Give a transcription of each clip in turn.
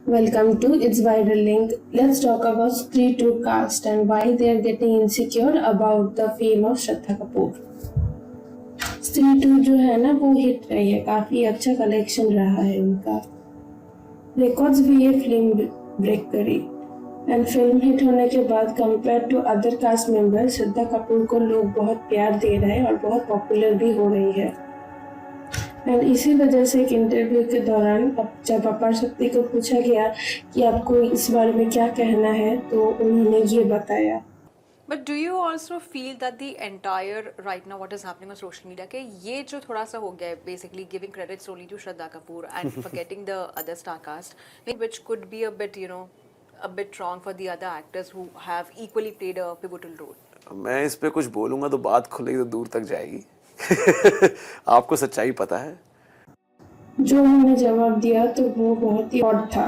Welcome to It's Viral Link. Let's talk about Stree 2 cast and why they are getting insecure about the fame of Shraddha Kapoor. Stree 2 जो है ना वो hit रही है, काफी अच्छा कलेक्शन रहा है उनका, रिकॉर्ड्स भी ये फिल्म ब्रेक करी एंड फिल्म हिट होने के बाद compare to other cast member Shraddha Kapoor को लोग बहुत प्यार दे रहे हैं और बहुत पॉपुलर भी हो रही है। एंड इसी वजह से एक इंटरव्यू के दौरान जब अपार शक्ति को पूछा गया कि आपको इस बारे में क्या कहना है तो उन्होंने ये बताया। But do you also feel that the entire right now what is happening on social media के ये जो थोड़ा सा हो गया है basically giving credits only to Shraddha Kapoor and forgetting the other star cast, which could be a bit a bit wrong for the other actors who have equally played a pivotal role. मैं इस पे कुछ बोलूँगा तो बात खुलेगी तो दूर तक जाएगी। आपको सच्चाई पता है। जो उन्होंने जवाब दिया तो वो बहुत ही ऑड था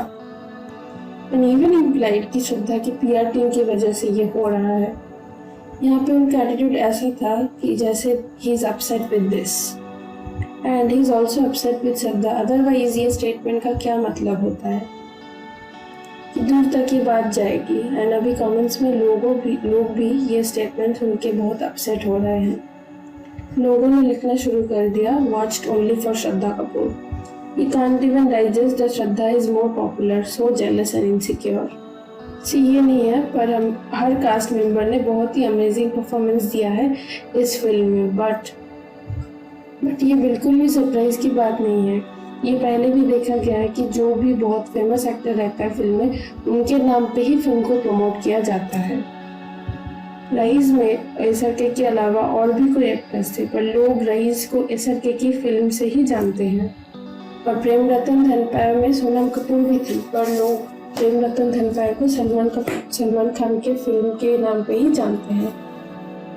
एंड इवन इम्प्लाइड कि श्रद्धा की पीआर टीम की वजह से ये हो रहा है। यहाँ पे उनका एटीट्यूड ऐसा था कि जैसे he is upset with this and he is also upset with Shraddha, otherwise ये स्टेटमेंट का क्या मतलब होता है कि दूर तक ये बात जाएगी। एंड अभी कमेंट्स में लोग भी ये स्टेटमेंट सुन के बहुत अपसेट हो रहे हैं। लोगों ने लिखना शुरू कर दिया, watched only for Shraddha Kapoor, he can't even digest that Shraddha is more popular, so jealous and insecure। ये नहीं है, पर हम हर कास्ट मेंबर ने बहुत ही अमेजिंग परफॉर्मेंस दिया है इस फिल्म में, बट ये बिल्कुल भी सरप्राइज की बात नहीं है। ये पहले भी देखा गया है कि जो भी बहुत फेमस एक्टर रहता है फिल्म में, उनके नाम पे ही फिल्म को प्रमोट किया जाता है। रईस में एसआरके के अलावा और भी कोई एक्टर्स थे, पर लोग रईस को एसआरके की फिल्म से ही जानते हैं। और प्रेम रतन धन पायो में सोनम कपूर भी थी, पर लोग प्रेम रतन धन पायो को सलमान खान के फिल्म के नाम पे ही जानते हैं।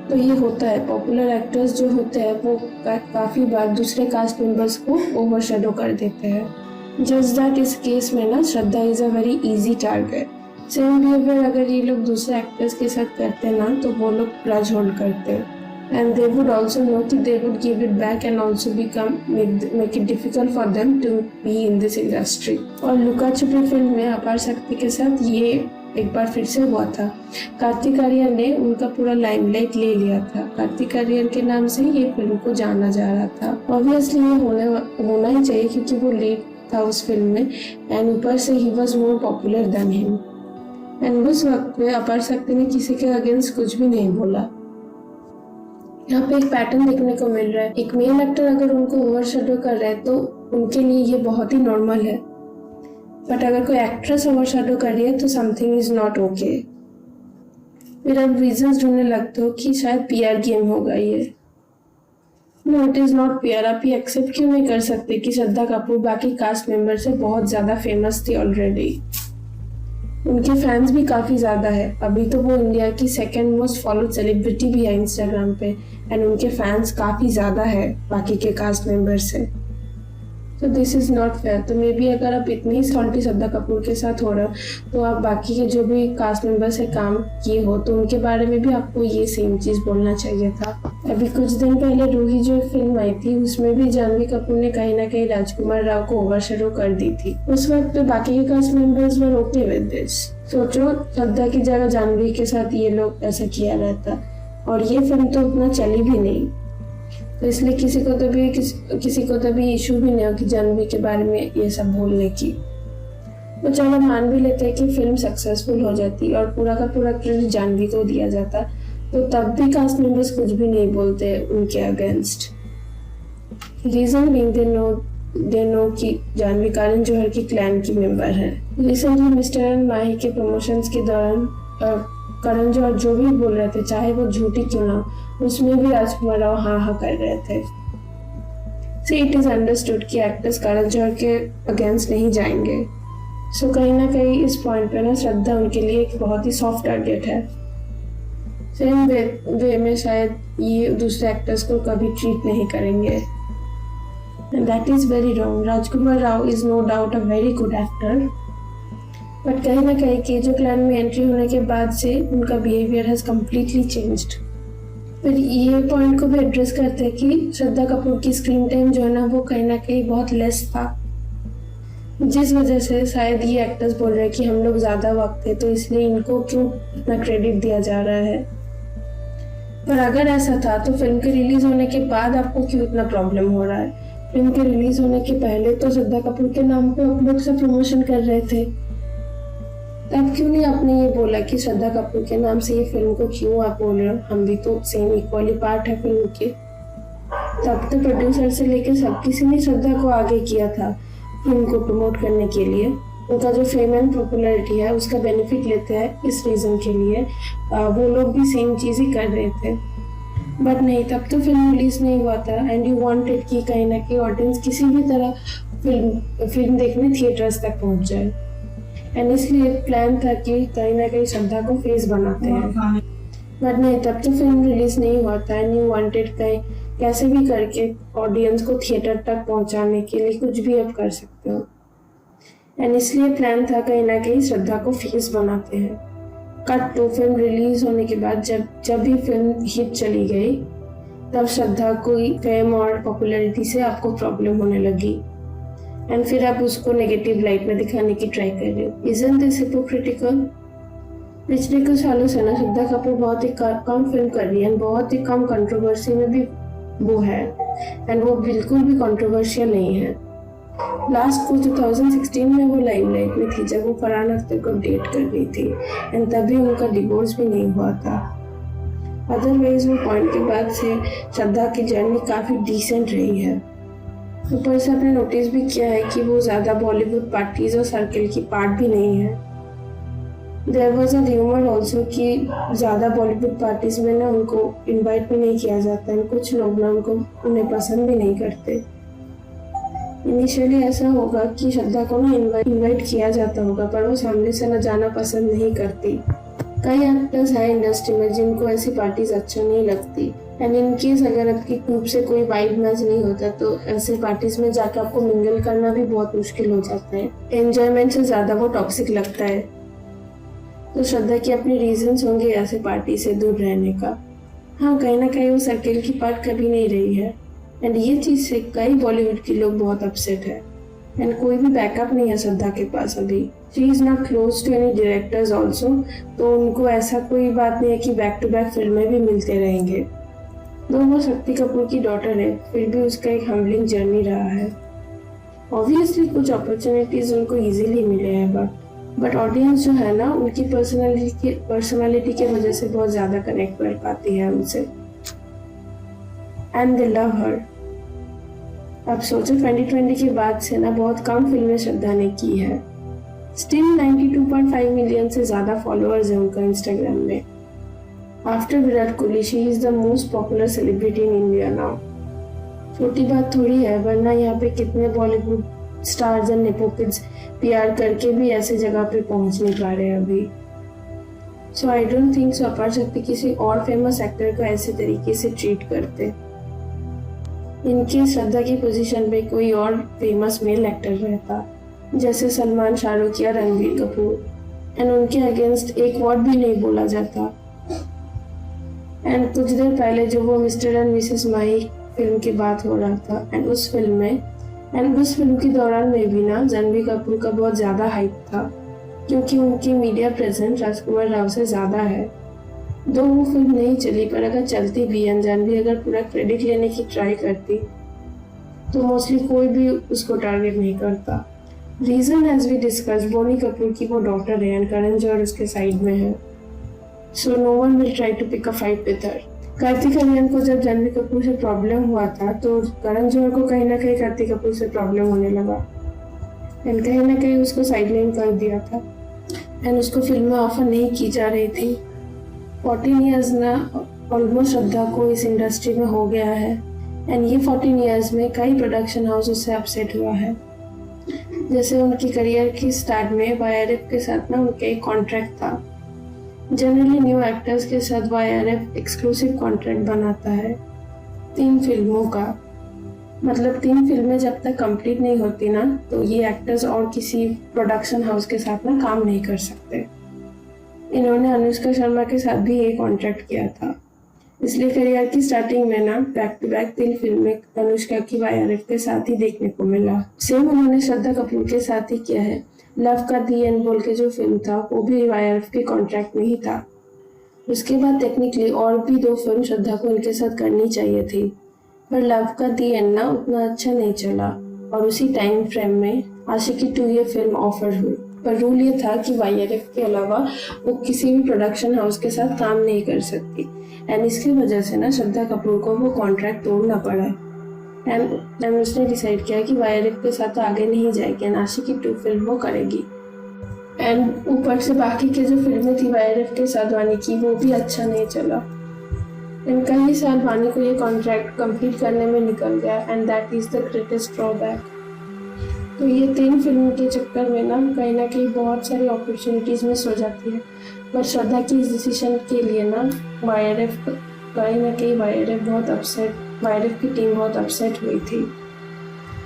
तो ये होता है, पॉपुलर एक्टर्स जो होते हैं वो काफ़ी बार दूसरे कास्ट मेंबर्स को ओवरशैडो कर देते हैं। जस्ट दैट इस केस में ना Shraddha is a very easy target. Same behaviour अगर ये लोग दूसरे एक्टर्स के साथ करते ना तो वो लोग ग्रज होल्ड करते हैं and they would also know that they would give it back and also make it difficult for them to be in this industry। और लुका छुपी फिल्म में अपार शक्ति के साथ ये एक बार फिर से हुआ था। कार्तिक आर्यन ने उनका पूरा लाइमलाइट ले लिया था। कार्तिक आर्यन के नाम से ये फिल्म को जाना जा रहा था। ऑब्वियसली ये होना ही चाहिए क्योंकि वो लीड था उस फिल्म में एंड ऊपर से he was more popular than him. And उस वक्त में अपार शक्ति ने किसी के अगेंस्ट कुछ भी नहीं बोला। यहाँ पे एक पैटर्न देखने को मिल रहा है, एक मेल एक्टर अगर उनको ओवरशैडो कर रहा है तो उनके लिए ये बहुत ही नॉर्मल है, बट अगर कोई एक्ट्रेस ओवरशैडो कर रही है तो समथिंग इज नॉट ओके। फिर अब रीजंस ढूंढने लगते हो कि शायद पीआर गेम होगा ये। No, it is not PR. आप ये एक्सेप्ट क्यों नहीं कर सकते कि श्रद्धा कपूर बाकी कास्ट मेंबर से बहुत ज्यादा फेमस थी ऑलरेडी, उनके फैंस भी काफ़ी ज़्यादा है। अभी तो वो इंडिया की सेकंड मोस्ट फॉलोड सेलिब्रिटी भी है इंस्टाग्राम पे एंड उनके फैंस काफ़ी ज़्यादा है बाकी के कास्ट मेंबर से। तो दिस इज़ नॉट फेयर। तो मे बी अगर आप इतनी ही सॉल्टी श्रद्धा कपूर के साथ हो रहे हो तो आप बाकी के जो भी कास्ट मेंबर से काम किए हो तो उनके बारे में भी आपको ये सेम चीज़ बोलना चाहिए था। अभी कुछ दिन पहले रूही जो फिल्म आई थी उसमें भी जानवी कपूर ने कहीं ना कहीं राजकुमार राव को ओवरशैडो कर दी थी। उस वक्त पे बाकी के cast members were okay with this. सोचो श्रद्धा की जगह जानवी के साथ ये लोग ऐसा किया रहता और ये फिल्म तो उतना चली भी नहीं, तो इसलिए किसी को तो भी इशू भी नहीं हो कि जानवी के बारे में ये सब बोलने की। तो चलो मान भी लेते हैं कि फिल्म सक्सेसफुल हो जाती और पूरा का पूरा क्रेडिट जानवी को दिया जाता, तो तब भी कास्ट मेंबर्स कुछ भी नहीं बोलते उनके against. Reason being they know कि जानवी करण जौहर की क्लैन की मेंबर है। रिसेंटली मिस्टर एंड माही के प्रमोशंस के दौरान करण जौहर जो भी बोल रहे थे, चाहे वो झूठी क्यों ना, उसमें भी राजकुमार राव हाँ कर रहे थे। सो इट इज अंडरस्टूड कि एक्टर्स करण जौहर के अगेंस्ट नहीं जाएंगे। सो कहीं ना कहीं इस पॉइंट पे ना श्रद्धा उनके लिए एक बहुत ही सॉफ्ट टारगेट है। सेम वे में शायद ये दूसरे एक्टर्स को कभी ट्रीट नहीं करेंगे and that is very wrong. Rajkummar Rao is no doubt a very good actor, but कहीं ना कहीं केजो क्लैन में एंट्री होने के बाद से उनका बिहेवियर हैज कम्प्लीटली चेंज्ड। फिर ये पॉइंट को भी एड्रेस करते हैं कि श्रद्धा कपूर की स्क्रीन टाइम जो है ना वो कहीं ना कहीं बहुत लेस था जिस वजह से शायद ये एक्टर्स बोल रहे हैं कि हम लोग ज़्यादा वक्त थे तो इसलिए इनको क्यों इतना क्रेडिट दिया जा रहा है। पर अगर ऐसा था तो फिल्म के रिलीज होने के बाद आपको क्यों इतना प्रॉब्लम हो रहा है? फिल्म के रिलीज होने के पहले तो श्रद्धा कपूर के नाम पे आप लोग से प्रमोशन कर रहे थे, तब क्यों नहीं आपने ये बोला कि श्रद्धा कपूर के नाम से ये फिल्म को क्यों आप बोल रहे हो, हम भी तो सेम इक्वली पार्ट है फिल्म के। तब तो प्रोड्यूसर से लेकर सब किसी ने श्रद्धा को आगे किया था फिल्म को प्रमोट करने के लिए। उनका जो फेम एंड पॉपुलैरिटी है उसका बेनिफिट लेते हैं इस रीज़न के लिए वो लोग भी सेम चीज़ ही कर रहे थे। बट नहीं, तब तो फिल्म रिलीज नहीं हुआ था एंड यू वांटेड कि कहीं ना कहीं ऑडियंस किसी भी तरह फिल्म देखने थिएटर्स तक पहुंच जाए एंड इसलिए प्लान था कि कहीं ना कहीं श्रद्धा को फेस बनाते हैं। बट नहीं, तब तो फिल्म रिलीज नहीं हुआ था एंड यू वांटेड कहीं कैसे भी करके ऑडियंस को थिएटर तक पहुंचाने के लिए कुछ भी आप कर सकते हो एंड इसलिए प्लान था कहीं ना कहीं श्रद्धा को फेस बनाते हैं। कट टू फिल्म रिलीज होने के बाद जब भी फिल्म हिट चली गई तब श्रद्धा को फेम और पॉपुलैरिटी से आपको प्रॉब्लम होने लगी एंड फिर आप उसको नेगेटिव लाइट में दिखाने की ट्राई कर रहे हो। Isn't this hypocritical? पिछले कुछ सालों से ना श्रद्धा कपूर बहुत ही कम फिल्म कर रही है, बहुत ही कम कंट्रोवर्सी में भी वो है एंड वो बिल्कुल भी कंट्रोवर्शियल नहीं है। लास्ट को 2016 में वो लाइमलाइट में थी जब वो फरहान अख्तर को डेट कर रही थी एंड तभी उनका डिवोर्स भी नहीं हुआ था। अदरवाइज वो पॉइंट के बाद से श्रद्धा की जर्नी काफ़ी डिसेंट रही है। ऊपर से आपने नोटिस भी किया है कि वो ज़्यादा बॉलीवुड पार्टीज और सर्किल की पार्ट भी नहीं है। There was a rumour also कि ज़्यादा बॉलीवुड पार्टीज में ना उनको इन्वाइट भी नहीं किया जाता है, कुछ लोग ना उन्हें पसंद भी नहीं करते। इनिशियली ऐसा होगा कि श्रद्धा को ना इनवाइट किया जाता होगा पर वो सामने से ना जाना पसंद नहीं करती। कई एक्टर्स हैं इंडस्ट्री में जिनको ऐसी पार्टीज अच्छा नहीं लगती एंड इन केस अगर आपकी ग्रुप से कोई वाइब मैच नहीं होता तो ऐसे पार्टीज में जाकर आपको मिंगल करना भी बहुत मुश्किल हो जाता है। एंजॉयमेंट से ज़्यादा वो टॉक्सिक लगता है। तो श्रद्धा की अपने रीजंस होंगे ऐसे पार्टी से दूर रहने का। हाँ, कहीं ना कहीं वो सर्किल की पार्ट कभी नहीं रही है एंड ये चीज़ से कई बॉलीवुड के लोग बहुत अपसेट है एंड कोई भी बैकअप नहीं है श्रद्धा के पास अभी। She is not close to any directors also, तो उनको ऐसा कोई बात नहीं है कि बैक टू बैक फिल्में भी मिलते रहेंगे। दो वो शक्ति कपूर की डॉटर है फिर भी उसका एक हम्बलिंग जर्नी रहा है। ऑब्वियसली कुछ अपॉर्चुनिटीज उनको इजीली मिले हैं बट ऑडियंस जो है ना उनकी पर्सनालिटी की वजह से बहुत ज़्यादा कनेक्ट कर पाती है उनसे एंड दे लव हर। अब सोचो 2020 के बाद से ना बहुत कम फिल्में श्रद्धा ने की है। स्टिल 92.5 मिलियन से ज़्यादा फॉलोअर्स हैं उनका इंस्टाग्राम में। After Virat Kohli she is the most popular celebrity in India now. छोटी बात थोड़ी है, वरना यहाँ पे कितने Bollywood stars and nepo kids PR करके भी ऐसे जगह पे पहुँच नहीं पा रहे हैं अभी। सो आई डोंट थिंक सो अपार शक्ति किसी और फेमस एक्टर को ऐसे तरीके से ट्रीट करते। इनकी श्रद्धा की पोजीशन पे कोई और फेमस मेल एक्टर रहता जैसे सलमान, शाहरुख या रणबीर कपूर एंड उनके अगेंस्ट एक वर्ड भी नहीं बोला जाता। एंड कुछ देर पहले जो वो mister and Mrs Mahi film की बात हो रहा था एंड उस फिल्म के दौरान में भी ना रणबीर कपूर का बहुत ज़्यादा हाइप था क्योंकि उनकी मीडिया प्रेजेंस राजकुमार राव से ज़्यादा है। दो वो फिल्म नहीं चली पर अगर चलती भी रणबीर अगर पूरा क्रेडिट लेने की ट्राई करती तो मोस्टली कोई भी उसको टारगेट नहीं करता। Reason as we discuss Boney Kapoor की वो डॉटर है एंड करण जौहर उसके साइड में है, so no one will try to pick a fight with her. Kartik Aaryan को जब रणबीर कपूर से प्रॉब्लम हुआ था तो करण जौहर को कहीं ना कहीं कार्तिक कपूर से प्रॉब्लम होने लगा एंड कहीं ना कहीं उसको साइडलाइन कर दिया था एंड उसको फिल्में ऑफर नहीं की जा रही थी। 14 ईयर्स ना ऑलमोस्ट श्रद्धा को इस इंडस्ट्री में हो गया है एंड ये 14 ईयर्स में कई प्रोडक्शन हाउस उससे अपसेट हुआ है। जैसे उनकी करियर की स्टार्ट में YRF के साथ ना उनका एक कॉन्ट्रैक्ट था। जनरली न्यू एक्टर्स के साथ YRF एक्सक्लूसिव कॉन्ट्रैक्ट बनाता है 3 फिल्मों का। मतलब 3 फिल्में जब तक कंप्लीट नहीं होती ना तो ये एक्टर्स और किसी प्रोडक्शन हाउस के साथ ना काम नहीं कर सकते। इन्होंने अनुष्का शर्मा के साथ भी ये कॉन्ट्रैक्ट किया था। इसलिए करियर की स्टार्टिंग में ना बैक टू बैक 3 फिल्में अनुष्का की YRF के साथ ही देखने को मिला। सेम उन्होंने श्रद्धा कपूर के साथ ही किया है। लव का दी एंड बोल के जो फिल्म था वो भी YRF के कॉन्ट्रैक्ट में ही था। उसके बाद टेक्निकली और भी 2 फिल्म श्रद्धा को इनके साथ करनी चाहिए थी, पर लव का दी एंड ना उतना अच्छा नहीं चला और उसी टाइम फ्रेम में आशिकी 2 ये फिल्म ऑफर हुई। पर रूल ये था कि YRF के अलावा वो किसी भी प्रोडक्शन हाउस के साथ काम नहीं कर सकती एंड इसकी वजह से ना श्रद्धा कपूर को वो कॉन्ट्रैक्ट तोड़ना पड़ा एंड उसने डिसाइड किया कि YRF के साथ आगे नहीं जाएगी एंड आशिकी 2 फिल्म वो करेगी। एंड ऊपर से बाकी के जो फिल्में थी YRF के साथ वानी की वो भी अच्छा नहीं चला एंड कई साल वानी को ये कॉन्ट्रैक्ट कंप्लीट करने में निकल गया and that is the greatest drawback. तो ये 3 फिल्म के चक्कर में ना कहीं बहुत सारी अपॉर्चुनिटीज मिस हो जाती है। पर श्रद्धा की इस डिसीजन के लिए ना YRF बहुत अपसेट, YRF की टीम बहुत अपसेट हुई थी।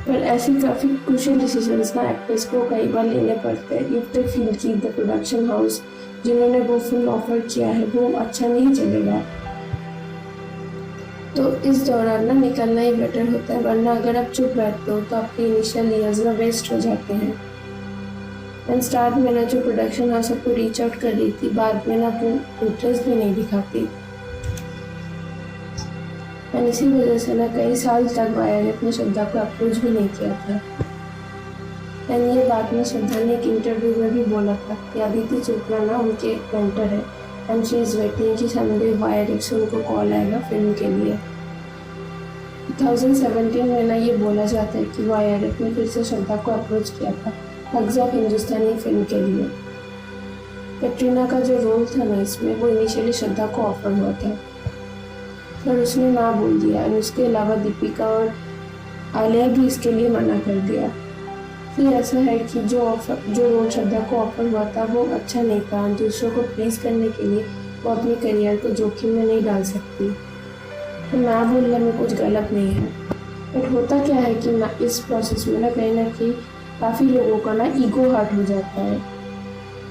पर ऐसी काफ़ी क्रूशियल डिसीजंस ना एक्टर्स को कई बार लेने पड़ते हैं इफ दे फील कि द प्रोडक्शन हाउस जिन्होंने वो फिल्म ऑफर किया है वो अच्छा नहीं चलेगा। तो इस दौरान ना निकलना ही बेटर होता है, वरना अगर आप चुप बैठते हो तो आपके इनिशियल ईयर्स ना वेस्ट हो जाते हैं। एंड स्टार्ट में ना जो प्रोडक्शन हाउस आपको रीच आउट कर रही थी बाद में ना वो इंटरेस्ट भी नहीं दिखाती एंड इसी वजह से ना कई साल तक YRF ने श्रद्धा को अप्रोच भी नहीं किया था। एंड ये बात में श्रद्धा ने एक इंटरव्यू में भी बोला था कि अदिति चोपड़ा ना उनके मेंटर है एंड शी इज़ वेटिंग कि समडे YRF से उनको कॉल आएगा फिल्म के लिए। 2017 में ना ये बोला जाता है कि YRF ने फिर से श्रद्धा को अप्रोच किया था हग्स ऑफ हिंदुस्तानी फिल्म के लिए। कैटरीना का जो रोल था ना इसमें वो इनिशियली श्रद्धा को ऑफर हुआ था पर उसने ना बोल दिया और उसके अलावा दीपिका और आलिया भी इसके लिए मना कर दिया। फिर ऐसा है कि जो रोल श्रद्धा को ऑफर हुआ था वो अच्छा नहीं था। दूसरों को प्लीज़ करने के लिए वो अपने करियर को जोखिम में नहीं डाल सकती। तो ना बोलने में कुछ गलत नहीं है, बट होता क्या है कि ना इस प्रोसेस में ना कहीं काफ़ी लोगों का ना ईगो हर्ट हो जाता है।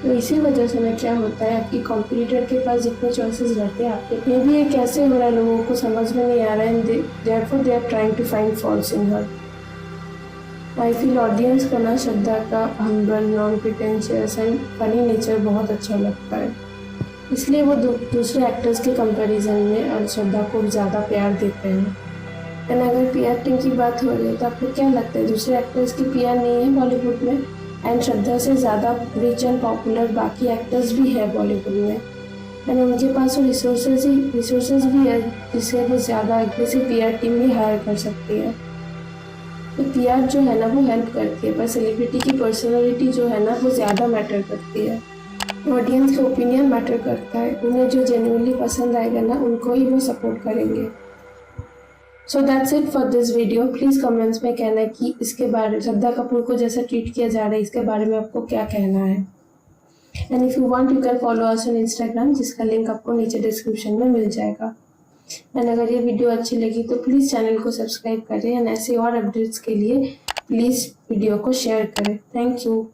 तो इसी वजह से ना क्या होता है आपकी कॉम्पिटिटर के पास जितने चॉइसेस रहते हैं आपके मे भी ये कैसे हो रहा है लोगों को समझ में नहीं आ रहा है and therefore they are trying to find faults in her. I feel audience को ना श्रद्धा का humble, non pretentious and funny nature बहुत अच्छा लगता है, इसलिए वो दूसरे एक्टर्स के कंपैरिजन में श्रद्धा को ज़्यादा प्यार देते हैं। एंड अगर PR टीम की बात हो रही है तो आपको क्या लगता है दूसरे एक्टर्स की PR नहीं है बॉलीवुड में? एंड श्रद्धा से ज़्यादा रिच एंड पॉपुलर बाकी एक्टर्स भी है बॉलीवुड में एंड उनके पास वो रिसोर्सेज भी है जिससे वो ज़्यादा एग्रेसिव PR टीम भी हायर कर सकती है। तो PR जो है ना वो हेल्प करती है, पर सेलिब्रिटी की पर्सनैलिटी जो है ना वो ज़्यादा मैटर करती है। ऑडियंस का ओपिनियन मैटर करता है, उन्हें जो जेन्युइनली पसंद आएगा ना उनको ही वो सपोर्ट करेंगे। So that's it for this video. Please comments में कहना कि इसके बारे में श्रद्धा कपूर को जैसा ट्रीट किया जा रहा है इसके बारे में आपको क्या कहना है। And if you want you can follow us on Instagram जिसका लिंक आपको नीचे डिस्क्रिप्शन में मिल जाएगा। एंड अगर ये वीडियो अच्छी लगी तो प्लीज़ चैनल को सब्सक्राइब करें एंड ऐसे और अपडेट्स के लिए प्लीज़ वीडियो को शेयर करें। Thank you.